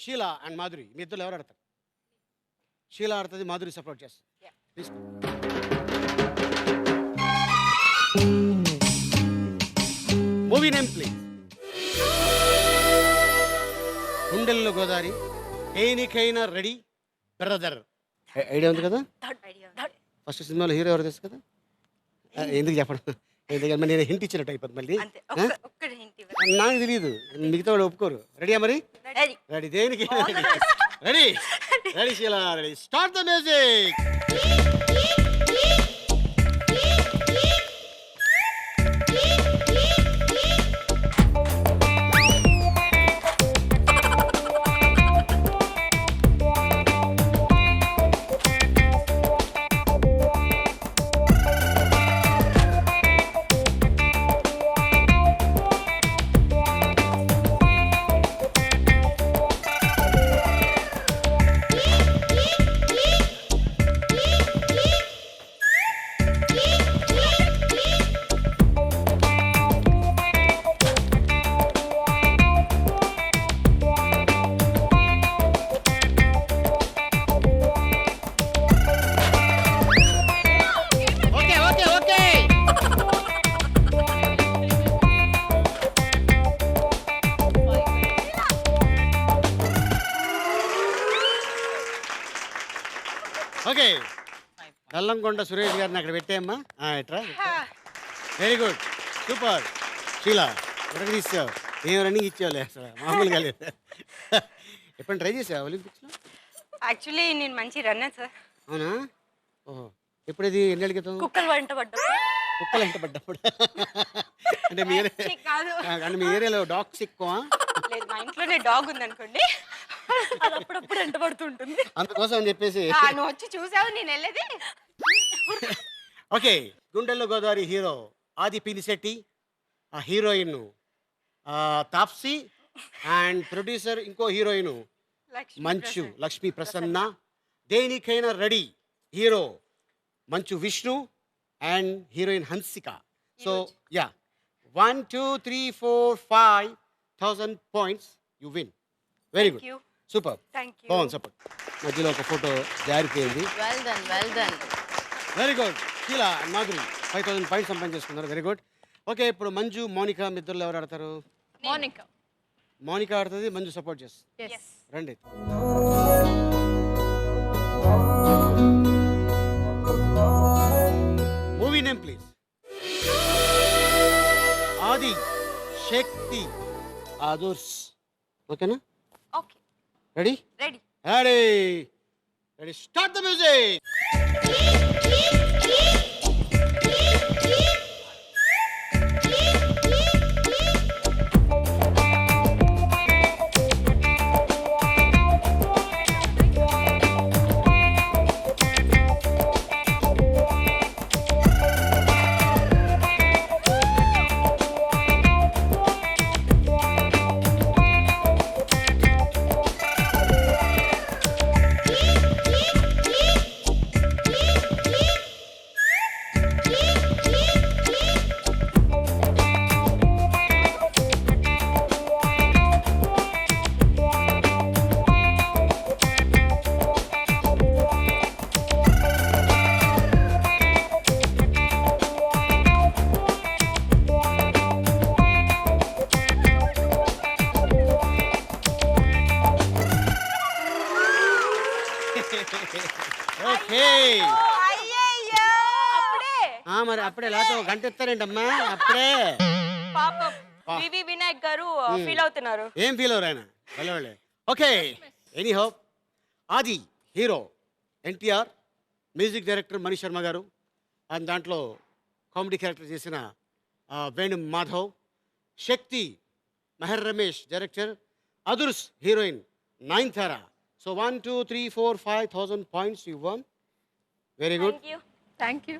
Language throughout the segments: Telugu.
షీలా అండ్ మాధురి మీ ఇద్దరు ఎవరు ఆడతారు? షీలా ఆడుతుంది, మాధురి సపోర్ట్ చేస్తుంది. తీసుకో. Movie name please. గుండెల్లో గోదావరి, దేనికైనా రెడీ, బ్రదర్. ఐడియా ఉంది కదా? ఫస్ట్ సినిమాలో హీరో ఎవరు తెలుసు కదా? ఎందుకు చెప్పడం, ఎందుకంటే నేను హింట్ ఇచ్చినట్టు అయిపోతుంది మళ్ళీ. నాకు తెలియదు, మిగతా వాళ్ళు ఒప్పుకోరు. రెడీయా మరి? రెడీ. దేనికి ready? Ready Sheela, ready. Start the music. Okay, Kallamkonda Suresh గారిని అక్కడ పెట్టేయమ్మా. ఎట్రా, వెరీ గుడ్, సూపర్. షీలా ఎక్కడికి తీసావు? ఏం రన్నింగ్ ఇచ్చావులే, అసలు మామూలుగా లేదు. ఎప్పుడు ట్రై చేసావు ఒలింపిక్స్లో? యాక్చువల్లీ నేను మంచి రన్నర్ సార్. అవునా? ఓహో, ఎప్పుడు ఇది ఎన్ని అడిగితావు? కుక్కలు వెంట పడ్డప్పుడు అంటే మీ ఏరియాలో డాగ్స్ ఎక్కువ? లేదు, మా ఇంట్లోనే డాగ్ ఉంది అనుకోండి, అది అప్పుడప్పుడు వెంట పడుతుంటుంది. అందుకోసం అని చెప్పేసి నువ్వు వచ్చి చూసావు, నేను వెళ్ళేది. ఓకే, గుండెల్లో గోదావరి హీరో ఆది పినిశెట్టి, ఆ హీరోయిన్ తాప్సీ, అండ్ ప్రొడ్యూసర్ ఇంకో హీరోయిన్ మంచు లక్ష్మీ ప్రసన్న. దేనికైనా ready hero Manchu Vishnu and heroine Hansika. So yeah, 1 2 3 4 5,000 points you win. Very good, super, బాగుంది. సపోర్ట్. మధ్యలో ఒక ఫోటో జారిపోయింది. Well done. Very good. Sheela and Madhuri 5,000 points సంపాదించేసుకున్నారు. Very good. ఓకే, ఇప్పుడు మంజు మౌనిక మీ ఇద్దరు ఎవరు ఆడతారు? మౌనిక ఆడుతుంది, మంజు సపోర్ట్ చేస్తుంది. రండి. Movie name please. ఆది, శక్తి, ఆదర్శ్. ఓకేనా? Okay, ready? Ready. Start the music. మరి అప్పుడే లేకపోతే గంట ఇస్తారేంటమ్మా? అప్పుడే పాపం వివి వినాయక్ గారు ఫీల్ అవుతున్నారు. ఏం ఫీల్ అవరు ఆయన? వెళ్ళే. Okay, any hope. Aadi hero NTR, music director Manish Sharma గారు, అండ్ దాంట్లో కామెడీ క్యారెక్టర్ చేసిన Venu Madhav. Shakti Meher Ramesh director, Adhurs heroine Nayanthara. So 1 2 3 4 5,000 points you won. Very good. Thank you.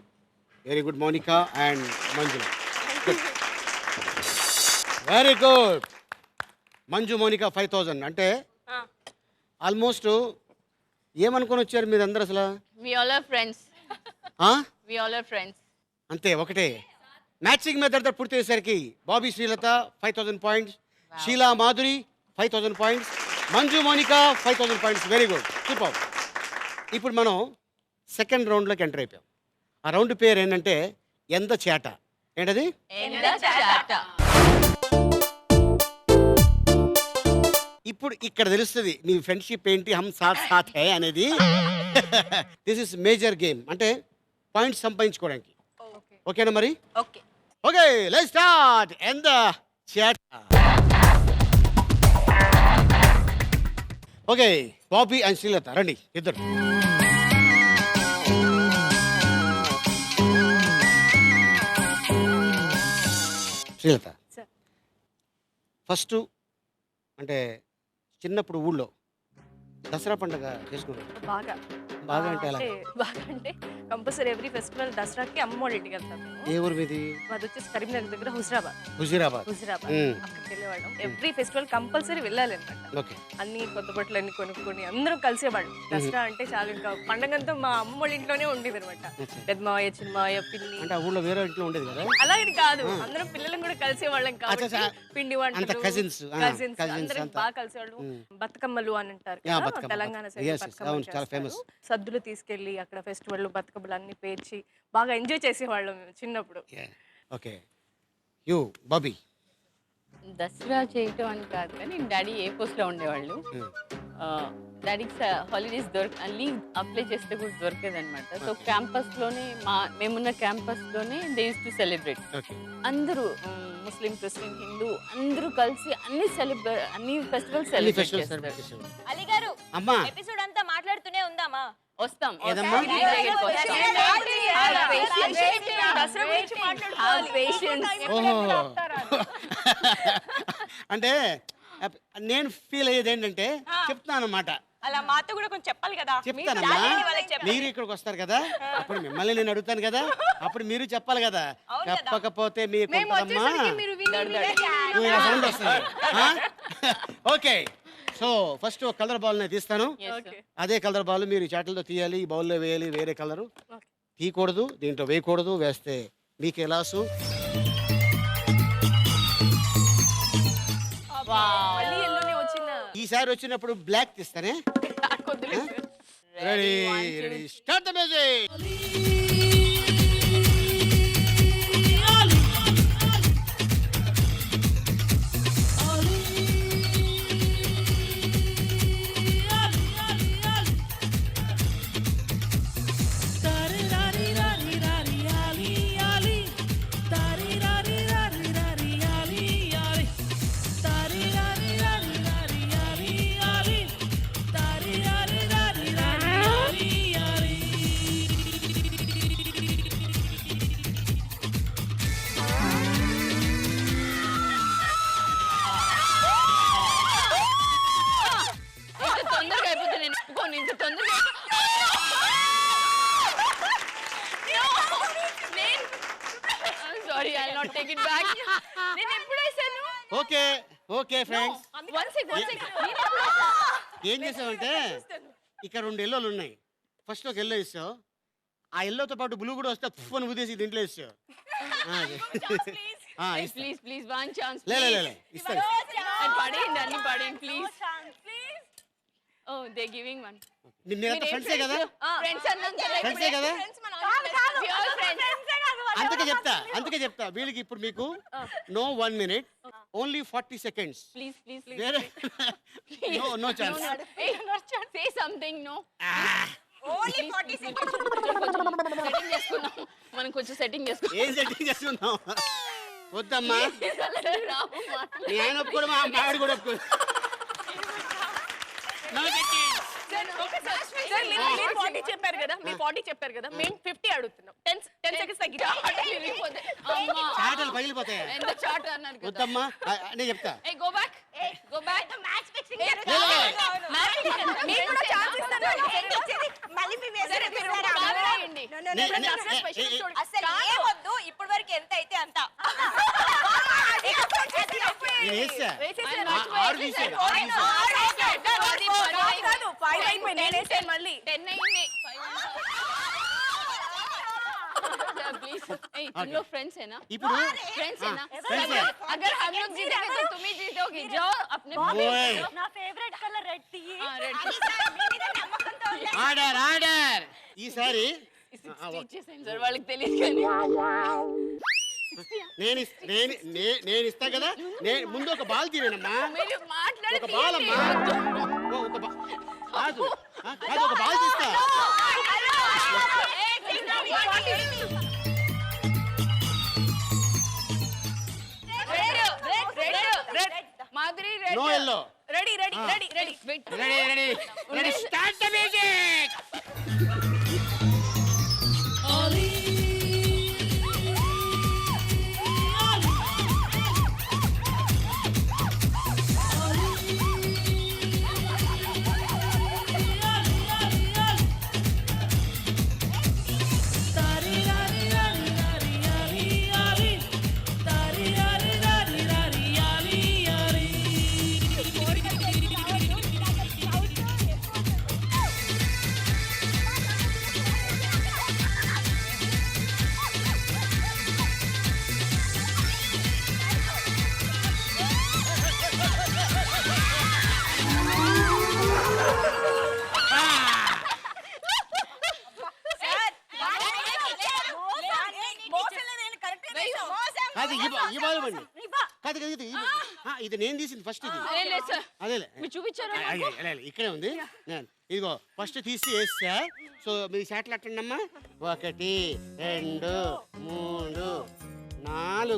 Very good, Monica and Manjula. Very good. Manju Monika 5,000 అంటే ఆల్మోస్ట్ ఏమనుకొని వచ్చారు మీరు అందరు అసలు? We all are friends. We all are friends. అంతే, ఒకటే. మ్యాచింగ్ మెథడ్ పూర్తి అయ్యేసరికి Bobby Srilatha 5,000 points, Sheela Madhuri 5,000 points, Manju Monika 5000 points, very good, super. ఇప్పుడు మనం సెకండ్ రౌండ్లోకి ఎంటర్ అయిపోయాం. ఆ రౌండ్ పేరు ఏంటంటే ఎంత చేట. ఏంటది? ఇప్పుడు ఇక్కడ తెలుస్తుంది మీ ఫ్రెండ్షిప్ ఏంటి, హమ్ సాత్ సాత్ హై అనేది. దిస్ ఇస్ మేజర్ గేమ్, అంటే పాయింట్స్ సంపాదించుకోవడానికి. ఓకేనా మరి? ఓకే. Okay, let's start. ఎంత చేట. ఓకే, బాబీ అండ్ శ్రీలత రండి ఇద్దరు. శ్రీలత, సార్. ఫస్ట్ అంటే చిన్నప్పుడు ఊళ్ళో దసరా పండుగ చేసుకున్నారు. బాగా బాగా అంటే ఎలా? బాగా అంటే కంపల్సరీ ఎవ్రీ ఫెస్టివల్ దసరాకి అమ్మ వాళ్ళ ఇంటికి వెళ్తాం మేము. ఏ ఊరు మీది? మాది వచ్చేసి కరీంనగర్ దగ్గర హుజరాబాద్. హుజీరాబాద్. అక్కడికి వెళ్ళేవాళ్ళం. ఎవ్రీ ఫెస్టివల్ కంపల్సరీ వెళ్ళాలి అనమాట. ఓకే. అన్ని కొత్త బట్టలు అన్ని కొనుక్కొని అందరం కలిసేవాళ్ళం. దసరా అంటే చాలా ఇంకా పండగంతా మా అమ్మ వాళ్ళ ఇంట్లోనే ఉండేది అనమాట. పెద్దమావయ్య, చిన్నమావయ్య, పిన్ని. అంటే ఆ ఊళ్ళో వేరే ఇంట్లో ఉండేది కదా? అలాగని కాదు, అందరం పిల్లలను కూడా కలిసేవాళ్ళం కాబట్టి పిండి వంటలు, కజిన్స్ అందరం బాగా కలిసేవాళ్ళం. బతుకమ్మలు అని అంటారు యా, కదా, Bathukamma. Telangana Yes, side yes, బతుకమ్మలు అవును, చాలా చేస్తారు. famous. సద్దులు తీసుకెళ్లి అక్కడ ఫెస్టివల్ బతుకమ్మలు అన్ని పేర్చి బాగా ఎంజాయ్ చేసేవాళ్ళం మేము చిన్నప్పుడు. Okay, you Bobby. దసరా చేయటం అని కాదు కానీ డాడీ ఏ పోస్ట్లో ఉండేవాళ్ళు. డాడీకి హాలిడేస్ లీవ్ అప్లై చేస్తే కూడా దొరికేది అనమాట. సో క్యాంపస్లోనే మేమున్న క్యాంపస్లోనే దే యూస్ టు సెలబ్రేట్. అందరూ ముస్లిం, క్రిస్టియన్, హిందూ అందరూ కలిసి అన్ని ఫెస్టివల్స్ సెలబ్రేట్ చేస్తారు. అలీ గారు, అమ్మా, ఎపిసోడ్ అంతా మాట్లాడుతూనే ఉందామా? వస్తాం. ఏదమ్మా? ఓహో. అంటే నేను ఫీల్ అయ్యేది ఏంటంటే చెప్తాను అన్నమాట. అలా మాతో కూడా కొంచెం చెప్పాలి కదా. చెప్తానమ్మా, మీరు ఇక్కడికి వస్తారు కదా, అప్పుడు మిమ్మల్ని నేను అడుగుతాను కదా, అప్పుడు మీరు చెప్పాలి కదా. చెప్పకపోతే మీకు సౌండ్ వస్తుంది. ఓకే, సో ఫస్ట్ ఒక కలర్ బాల్ నేను తీస్తాను. అదే కలర్ బాల్ మీరు ఈ చాటలతో తీయాలి, ఈ బౌల్లో వేయాలి. వేరే కలరు తీయకూడదు, దీంట్లో వేయకూడదు. వేస్తే మీకు ఎలాసు. ఈసారి వచ్చినప్పుడు బ్లాక్ తీస్తానే. Ready, ready, start the music. తొందరగా అయిపోతే నేను ఒప్పుకోను. ఇంత తొందరగా sorry, I not take it back. నేను ఎప్పుడు వేసాను? Okay, okay friends, one second. ఏం చేసావంటే ఇక్కడ 2 ఎల్లోలు ఉన్నాయి. ఫస్ట్ ఒక ఎల్లో ఇస్తావు, ఆ ఎల్లోతో పాటు బ్లూ కూడా వస్తే ఫోన్ ఉదేసి దీంట్లో ఇస్తావు. Please please one chance. లే ఇస్తాను. పడేయండి, అన్ని పడేయండి please. Oh they giving one. మీరంతా ఫ్రెండ్సే కదా? ఫ్రెండ్స్ అన్నాక ఫ్రెండ్సే కదా? అందుకే చెప్తా వీళ్ళకి ఇప్పుడు మీకు no 1 minute, only 40 seconds. Please please వేరే no chance. Say something. No, only 40 seconds. Setting చేసుకుందాం, మనం కొంచెం సెట్టింగ్ చేసుకుందాం. ఏం సెట్టింగ్ చేస్తున్నాం? వద్దమ్మా, నీ ఆయన ఒప్పుకోడు, మా ఆవిడ కూడా ఒప్పుకోడు. మీరు 40 చెప్పారు కదా, మీరు 40 చెప్పారు కదా, మేము 50 అడుగుతున్నాం. 10 seconds తగ్గి చాటలు పగిలిపోతాయి. ఎంత చాట్ అన్నారు కదా. వద్దమ్మా, నేను చెప్తా. Go back, go back. Match fixing మీరు కూడా ఛాన్స్ ఇస్తాను. మళ్ళీ మీ వేసరే మీరు రాయండి. అసలు ఏమొద్దు, ఇప్పటి వరకు ఎంత అయితే అంత. నేను వేస్తా. వేసేసాను. 6 తీసేది. మళ్ళీ 10 అయింది. प्लीज तुम लोग फ्रेंड्स है ना? ఇప్పుడు फ्रेंड्स है ना? friends है। अगर हम लोग जीतेंगे तो तुम ही जीतोगी. जाओ अपने ओए। నా ఫేవరెట్ కలర్ పెట్టి ఆర్డర్ ఆర్డర్ ఈసారి ఇచ్చేసాను సార్ వాళ్ళకి తెలియదు కానీ నేను ఇస్తా కదా ముందు ఒక బాల్ తినేనమ్మా మీరు మాట్లాడి ఒక బాల్ అమ్మా ఒక కాదు కాదు ఒక బాల్ తీస్తా Madhuri no yellow ready ready ready ready ready ready ready start the music కాదు ఈ బాల్ ఇవ్వండి కాదు కాదు ఇది నేను తీసింది ఫస్ట్ ఇది అదేలే మీరు చూపించారు ఇక్కడే ఉంది ఇదిగో ఫస్ట్ తీసి వేస్తా సో మీ షాట్లు అట్టండి అమ్మా 1 2 3 4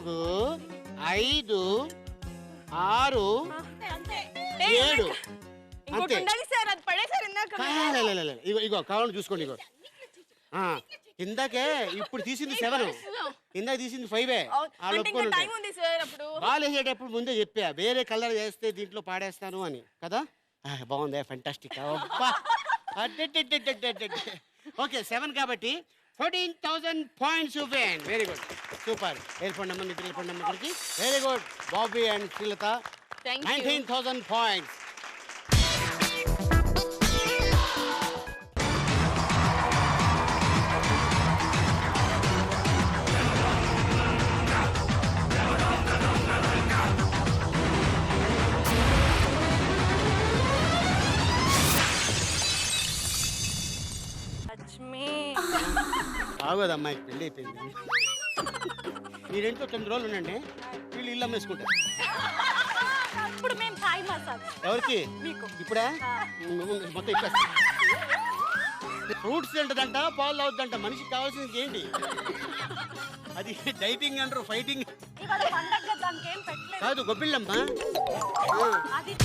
5 6 7 ఇంకోటి ఉండాలి సార్ అది పడేసారు ఇందాక ఇగో కావాలని చూసుకోండి ఇగో ఇందాకే ఇప్పుడు తీసింది 7 ఇందాక తీసింది 5 అంటే ఇంకా టైం ఉంది సార్ అప్పుడు బాల్ వేసేటప్పుడు ముందే చెప్పా వేరే కలర్ వేస్తే దీంట్లో పాడేస్తాను అని కదా బాగుంది ఫెంటాస్టిక్ ఓకే 7 కాబట్టి 14,000 points you win. Very good. Super. Helpond number ఇక్కడికి very good Bobby and Srilatha 19,000 points. ఆగోదు అమ్మాయికి పెళ్ళి అయిపోయింది మీరేంటో 9 రోజులు ఉండండి వీళ్ళు ఇల్లు అమ్మేసుకుంటారు ఇప్పుడు మేము థాయ్ మసాజ్ ఎవరికి మీకు ఇప్పుడా మొత్తం ఇచ్చేస్తా ఫ్రూట్స్ తింటదంట పాలు తాగుతుందంట మనిషికి కావాల్సింది ఏంటి అది డైటింగ్ అంటారు ఫైటింగ్ ఇవాళ పండగ దానికి ఏం పెట్టలేదు కాదు గొప్పిళ్ళమ్మా అది